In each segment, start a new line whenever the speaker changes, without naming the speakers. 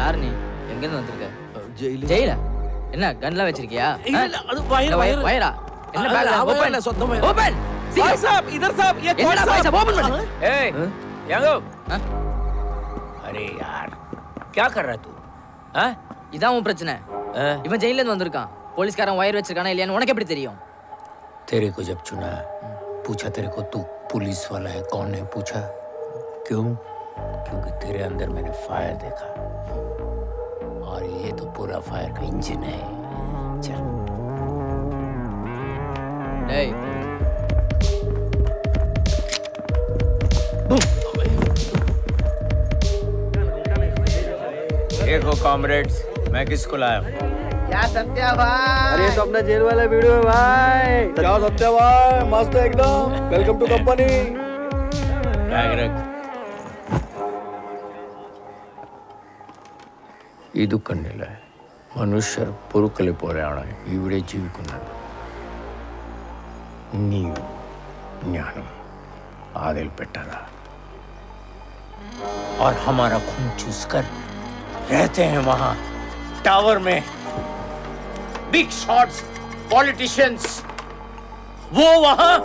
யார் நீ? எங்கிருந்து வந்திருக்க? ஜெயிலா? என்ன கன்லாம் வச்சிருக்கியா?
அது
வயரா? என்ன பேக்? ஓபன்
சொந்தமா.
ஓபன்.
भाई साहब इधर साहब ये कौन
भाई साहब ओपन कर.
ए यांगो अरे यार क्या कर रहा तू? हाँ
இதான் உன் பிரச்சனை. இவன் ஜெயில இருந்து வந்திருக்கான். போலீஸ்காரன் வயர் வச்சிருக்கானா இல்லையான்னு உனக்கு எப்படி தெரியும்?
तेरे को जब चुना पूछा तेरे को तू पुलिस वाला है कौन है पूछा क्यों? क्योंकि तेरे अंदर मैंने फायर देखा और ये तो पूरा फायर का इंजन है. चल
டேய்
देखो कॉमरेड्स मैं किसको लाया हूँ?
क्या सत्या भाई?
अरे तो अपना जेल वाला वीडियो है भाई. क्या सत्या भाई मस्त एकदम. Welcome to company.
बैग रख. ಇದು ಕಂಡಿಲ್ಲ ಮನುಷ್ಯರು ಪುರುಕಲೆ ಪೋರಾಣ ಇವರೇ ಜೀವಿಕೊಂಡರು ನೀವು ಜ್ಞಾನ आदिल पेटारा और हमारा खून चूस कर रहते हैं वहां टावर में बिग शॉट्स पॉलिटिशियंस वो वहां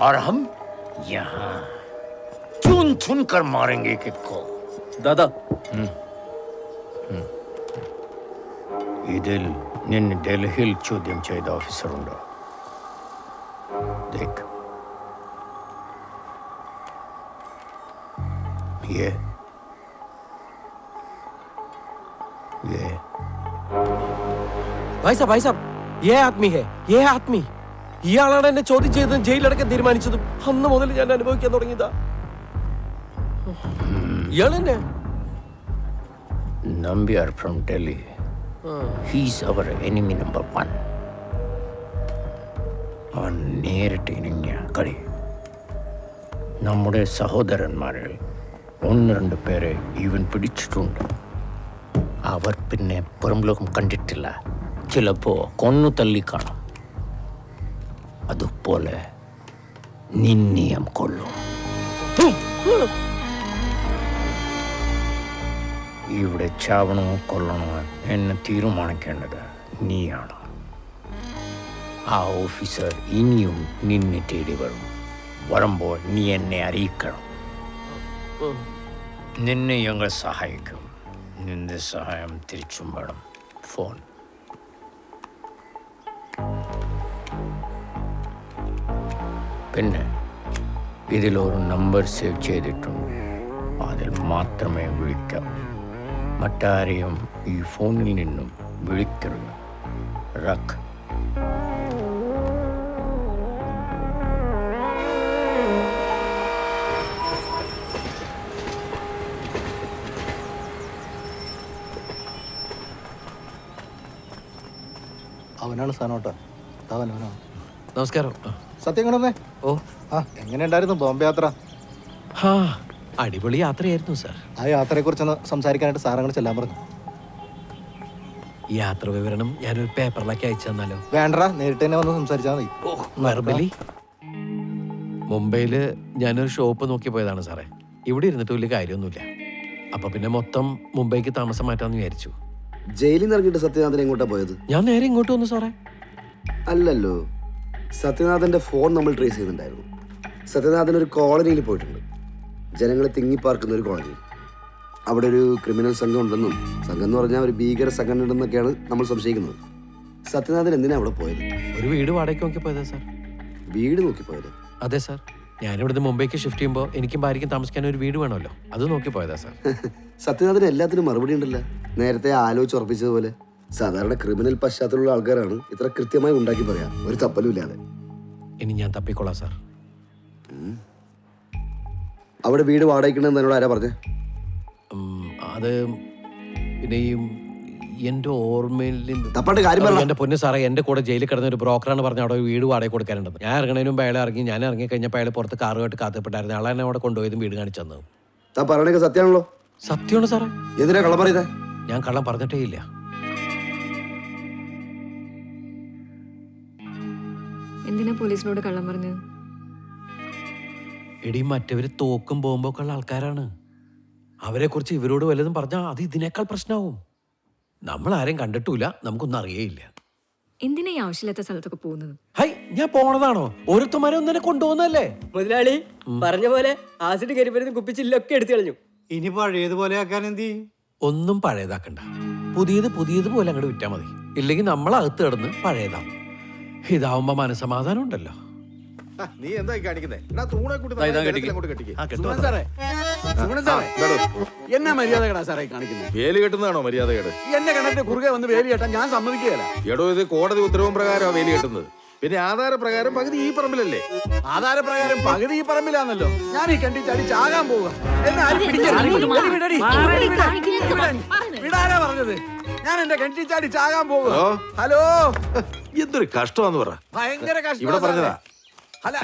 और हम यहां चुन चुन कर मारेंगे किसको
दादा
ഇതിൽ നിന്നെ ഡൽഹിയിൽ ചോദ്യം ചെയ്ത ഓഫീസറുണ്ടോ देख ये
भाई साहब ये आदमी है ये आदमी ഇയാളാണ് എന്നെ ചോദ്യം ചെയ്തതും ജയിലടക്കാൻ തീരുമാനിച്ചതും അന്ന് മുതൽ ഞാൻ അനുഭവിക്കാൻ തുടങ്ങിയതാ ഇയാൾ തന്നെ
Nambiar from Delhi. He's our enemy number 1. അവൻ നേരിട്ട് ഇനിഞ്ഞ കളി നമ്മുടെ സഹോദരന്മാരിൽ 1-2 പേരെ ഇവൻ പിടിച്ചിട്ടുണ്ട് അവർ പിന്നെ പുറം ലോകം കണ്ടിട്ടില്ല ചിലപ്പോ കൊന്നു തള്ളിക്കാണും അതുപോലെ നിന്നെയും കൊല്ലും ഇവിടെ ചാവണമോ കൊല്ലണമോ എന്നെ തീരുമാനിക്കേണ്ടത് നീയാണ് ആ ഓഫീസർ ഇനിയും നിന്നെ തേടി വരും വരുമ്പോൾ നീ എന്നെ അറിയിക്കണം നിന്നെ ഞങ്ങൾ സഹായിക്കും നിന്റെ സഹായം തിരിച്ചും വേണം ഫോൺ പിന്നെ ഇതിലൊരു നമ്പർ സേവ് ചെയ്തിട്ടുണ്ട് അതിൽ മാത്രമേ വിളിക്കാവൂ മറ്റാരെയും ഈ ഫോണിൽ നിന്നും വിളിക്കരുത് റഖ്
അവനാണ് സാധനോട്ടാ അവനാണ്.
നമസ്കാരം
സത്യം കൊണ്ടേ
ഓ
ആ എങ്ങനെയുണ്ടായിരുന്നു ബോംബെ യാത്ര?
ഹാ അടിപൊളി യാത്രയായിരുന്നു സാർ
ആ യാത്രയെ കുറിച്ചൊന്ന് സംസാരിക്കാനായിട്ട് സാറങ്ങോട് ചെല്ലാൻ പറഞ്ഞു.
ഈ യാത്ര വിവരണം ഞാനൊരു പേപ്പറിലേക്ക് അയച്ചു തന്നാലോ?
വേണ്ട നേരിട്ട് തന്നെ വന്ന് സംസാരിച്ചാൽ മതി.
വെർബലി മുംബൈയിൽ ഞാനൊരു ഷോപ്പ് നോക്കി പോയതാണ് സാറേ. ഇവിടെ ഇരുന്നിട്ട് വലിയ കാര്യമൊന്നുമില്ല. അപ്പൊ പിന്നെ മൊത്തം മുംബൈക്ക് താമസം മാറ്റാന്ന് വിചാരിച്ചു.
ജയിലിൽ നിന്ന് ഇറങ്ങിയിട്ട് സത്യനാഥൻ എങ്ങോട്ടാ പോയത്?
ഞാൻ നേരെ ഇങ്ങോട്ട് വന്നു സാറേ.
അല്ലല്ലോ, സത്യനാഥന്റെ ഫോൺ നമ്മൾ ട്രേസ് ചെയ്യുന്നുണ്ടായിരുന്നു. സത്യനാഥൻ ഒരു കോളനിയിൽ പോയിട്ടുണ്ട്, ജനങ്ങളെ തിങ്ങിപ്പാർക്കുന്ന ഒരു കോളനി. അവിടെ ഒരു ക്രിമിനൽ സംഘം ഉണ്ടെന്നും, സംഘം എന്ന് പറഞ്ഞാൽ ഒരു ഭീകര സംഘടന ഉണ്ടെന്നൊക്കെയാണ് നമ്മൾ സംശയിക്കുന്നത്. സത്യനാഥൻ എന്തിനാ അവിടെ പോയത്?
ഒരു വീട് വാടകയ്ക്ക് നോക്കി പോയതാ സാർ.
വീട് നോക്കി പോയത്?
അതെ സാർ. ഞാനിവിടുന്ന് മുംബൈക്ക് ഷിഫ്റ്റ് ചെയ്യുമ്പോൾ എനിക്കും ഭാര്യയ്ക്കും താമസിക്കാൻ ഒരു വീട് വേണമല്ലോ, അത് നോക്കി പോയതാ സാർ.
സത്യനാഥന് എല്ലാത്തിനും മറുപടി ഉണ്ടല്ലോ, നേരത്തെ ആലോചിച്ച് ഉറപ്പിച്ചതുപോലെ. സാധാരണ ക്രിമിനൽ പശ്ചാത്തലമുള്ള ആൾക്കാരാണ് ഇത്ര കൃത്യമായി ഉണ്ടാക്കി പറയാ, ഒരു തപ്പലും ഇല്ലാതെ.
ഇനി ഞാൻ തപ്പിക്കൊള്ളാം സാർ.
അവിടെ വീട് വാടകയ്ക്കുണ്ടെന്ന് എന്നോട് ആരാ പറഞ്ഞേ?
അത് പിന്നെ എന്റെ ഓർമ്മയിൽ
തപ്പാണ്ട് കാര്യം പറ.
എന്റെ പൊന്നു സാറേ, എന്റെ കൂടെ ജയിലിൽ കിടന്ന ഒരു ബ്രോക്കറാണ് പറഞ്ഞ അവിടെ ഒരു വീട് വാടക കൊടുക്കാനുണ്ടെന്ന്. ഞാൻ ഇറങ്ങണതിന് മുമ്പ് അയാളെ ഇറങ്ങി. ഞാൻ ഇറങ്ങി കഴിഞ്ഞപ്പോൾ അയാൾ പുറത്ത് കാറുമായിട്ട് കാത്തിപ്പെട്ടായിരുന്നു. അയാളെ എന്നെ അവിടെ കൊണ്ടുപോയതും വീട് കാണിച്ചു തന്നത്.
താ പറയണൊക്കെ സത്യമാണല്ലോ?
സത്യമാണ് സാറേ.
എന്തിനാ കള്ളം പറയുന്നേ?
ഞാൻ കള്ളം പറഞ്ഞിട്ടേ ഇല്ല.
എന്തിനാ പോലീസിനോട് കള്ളം പറഞ്ഞത്?
എടി, മറ്റവര് തോക്കും ബോംബൊക്കെ ഉള്ള ആൾക്കാരാണ്. അവരെ കുറിച്ച് ഇവരോട് വല്ലതും പറഞ്ഞാൽ അത് ഇതിനേക്കാൾ പ്രശ്നമാവും. നമ്മൾ ആരെയും കണ്ടിട്ടില്ല, നമുക്കൊന്നും അറിയേയില്ല.
എന്തിനാ ഈ ആവശ്യമില്ലാത്ത സ്ഥലത്തൊക്കെ പോകുന്നത്?
ഹൈ, ഞാൻ പോണതാണോ? ഓരോരുത്തന്മാരെ ഒന്നിനെ കൊണ്ടുപോകുന്നല്ലേ?
മുതലാളി പറഞ്ഞ പോലെ ആസിഡ് കരിപ്പരുന്ന് കുപ്പിച്ചില്ലൊക്കെ എടുത്തു കളഞ്ഞു.
ഇനി പഴയതുപോലെ ആക്കാൻ എന്ത് ചെയ്യും?
ഒന്നും പഴയതാക്കണ്ട. പുതിയതുപോലെ അങ്ങോട്ട് വിറ്റാ മതി. ഇല്ലെങ്കിൽ നമ്മളകത്ത് കിടന്ന് പഴയതാവും. ഇതാവുമ്പോ മനസമാധാനം ഉണ്ടല്ലോ.
നീ എന്തായി കാണിക്കുന്നേ?
എന്നാ മര്യാദകളാ സാറേ കാണിക്കുന്നത്?
വേലി കെട്ടുന്നതാണോ മര്യാദകേട്?
എന്നെ കിണറ്റിന്റെ കുറുകെ വന്ന് വേലി കെട്ടാൻ ഞാൻ സമ്മതിക്കുകയല്ല.
എടോ, ഇത് കോടതി ഉത്തരവും പ്രകാരമാണ് വേലി കെട്ടുന്നത്. പിന്നെ ആധാരപ്രകാരം പകുതി ഈ പറമ്പിലല്ലേ?
ആധാരപ്രകാരം പകുതി ഈ പറമ്പിലാന്നല്ലോ. ഞാൻ ഈ കണ്ടി ചാടി ചാകാൻ പോവുക. എന്നെ ആരും വിടാനാ പറഞ്ഞത്. ഞാൻ എന്റെ കണ്ടി ചാടി ചാകാൻ പോവുക. ഹലോ,
എന്തൊരു കഷ്ടമാന്ന് പറ.
ഭയങ്കര കഷ്ടം.
ഇവിടെ പറഞ്ഞതാ.
അല്ല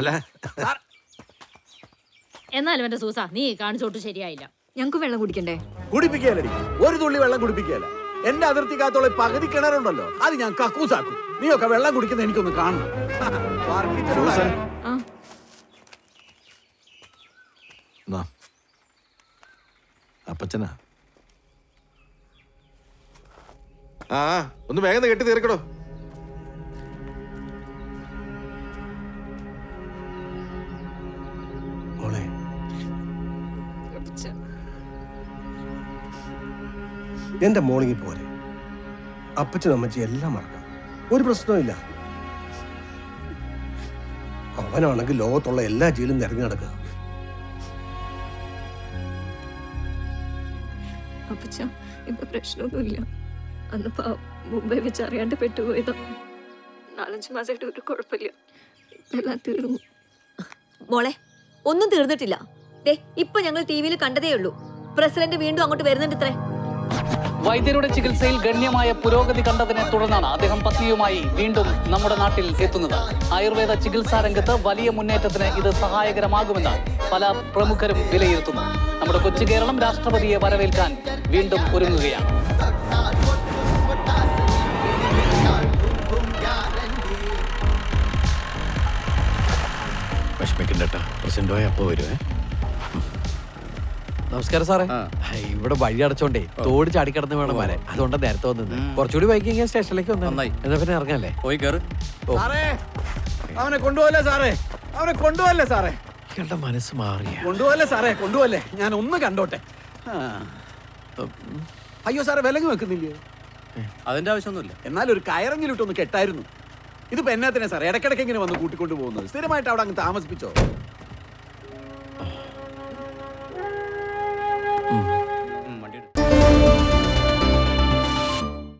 എന്നാലും എന്റെ സൂസ നീ കാണിച്ചോട്ട് ശരിയായില്ല.
ഞങ്ങൾക്ക് വെള്ളം കുടിക്കണ്ടേ?
കുടിപ്പിക്കലടി, ഒരു തുള്ളി വെള്ളം കുടിപ്പിക്കല. എന്റെ അതിർത്തിക്കകത്തോളം പകുതി കിണറുണ്ടല്ലോ, അത് ഞാൻ കക്കൂസാക്കും. നീയൊക്കെ വെള്ളം കുടിക്കുന്ന എനിക്കൊന്ന് കാണണം.
അപ്പച്ചനാ, ആ ഒന്ന് വേഗം കെട്ടി തീർക്കടോ.
മോളെ,
എന്റെ മോളിങ്ങി പോലെ അപ്പച്ചനും അമ്മച്ചി എല്ലാം മറക്കാം, ഒരു പ്രശ്നവുമില്ല. അവനാണെങ്കിൽ ലോകത്തുള്ള എല്ലാ ജയിലും നിരങ്ങി നടക്കുക.
അപ്പച്ച ഇപ്പൊ പ്രശ്നമൊന്നുമില്ല. അന്ന് മുംബൈ വെച്ച് അറിയാണ്ട് പെട്ടുപോയതാ. 4-5 മാസമായിട്ട് ഒരു കുഴപ്പമില്ല. എല്ലാം തീർന്നു.
മോളെ, ഒന്നും തീർന്നിട്ടില്ല. ഇപ്പൊ ഞങ്ങൾ ടിവിയിൽ കണ്ടതേ ഉള്ളൂ. പ്രസിഡന്റ് വീണ്ടും അങ്ങോട്ട് വരുന്നുണ്ട്.
വൈദ്യരുടെ ചികിത്സയിൽ ഗണ്യമായ പുരോഗതി കണ്ടതിനെ തുടർന്നാണ് അദ്ദേഹം പത്നിയുമായി വീണ്ടും നമ്മുടെ നാട്ടിൽ എത്തുന്നത്. ആയുർവേദ ചികിത്സാ രംഗത്ത് വലിയ മുന്നേറ്റത്തിന് ഇത് സഹായകരമാകുമെന്ന് പല പ്രമുഖരും വിലയിരുത്തുന്നു. നമ്മുടെ കൊച്ചു കേരളം രാഷ്ട്രപതിയെ വരവേൽക്കാൻ വീണ്ടും ഒരുങ്ങുകയാണ്.
വിഷമിക്കണ്ടേട്ടാ, പ്രസിഡന്റ് അപ്പൊ വരുവേ. നമസ്കാരം സാറേ. ഇവിടെ വഴി അടച്ചോണ്ടേ തോട് ചാടിക്കിടന്ന് വേണം വരാൻ. അതുകൊണ്ട് നേരത്തെ വന്നത്. കുറച്ചുകൂടി വൈകി ഞാൻ സ്റ്റേഷനിലേക്ക് വന്നു. എന്നാ പിന്നെ ഇറങ്ങാല്ലേ?
പോയി കയറി.
അവനെ കൊണ്ടുപോകല്ലേ സാറേ, അവനെ കൊണ്ടുപോകല്ലേ സാറേ.
ഇയാളുടെ മനസ്സ് മാറിയ.
കൊണ്ടുപോകല്ലേ സാറേ, കൊണ്ടുപോകല്ലേ. ഞാൻ ഒന്ന് കണ്ടോട്ടെ. അയ്യോ സാറേ, വിലങ്ങ് വെക്കുന്നില്ലേ?
അതിന്റെ ആവശ്യമൊന്നുമില്ല.
എന്നാലും ഒരു കയറെങ്കിലും ഇട്ടൊന്ന് കെട്ടായിരുന്നു. ഇതിപ്പോ എന്നാത്തിനാ സാറേ ഇടയ്ക്കിടയ്ക്ക് ഇങ്ങനെ വന്ന് കൂട്ടിക്കൊണ്ടു പോകുന്നത്? സ്ഥിരമായിട്ട് അവിടെ അങ്ങ് താമസിപ്പിച്ചോ?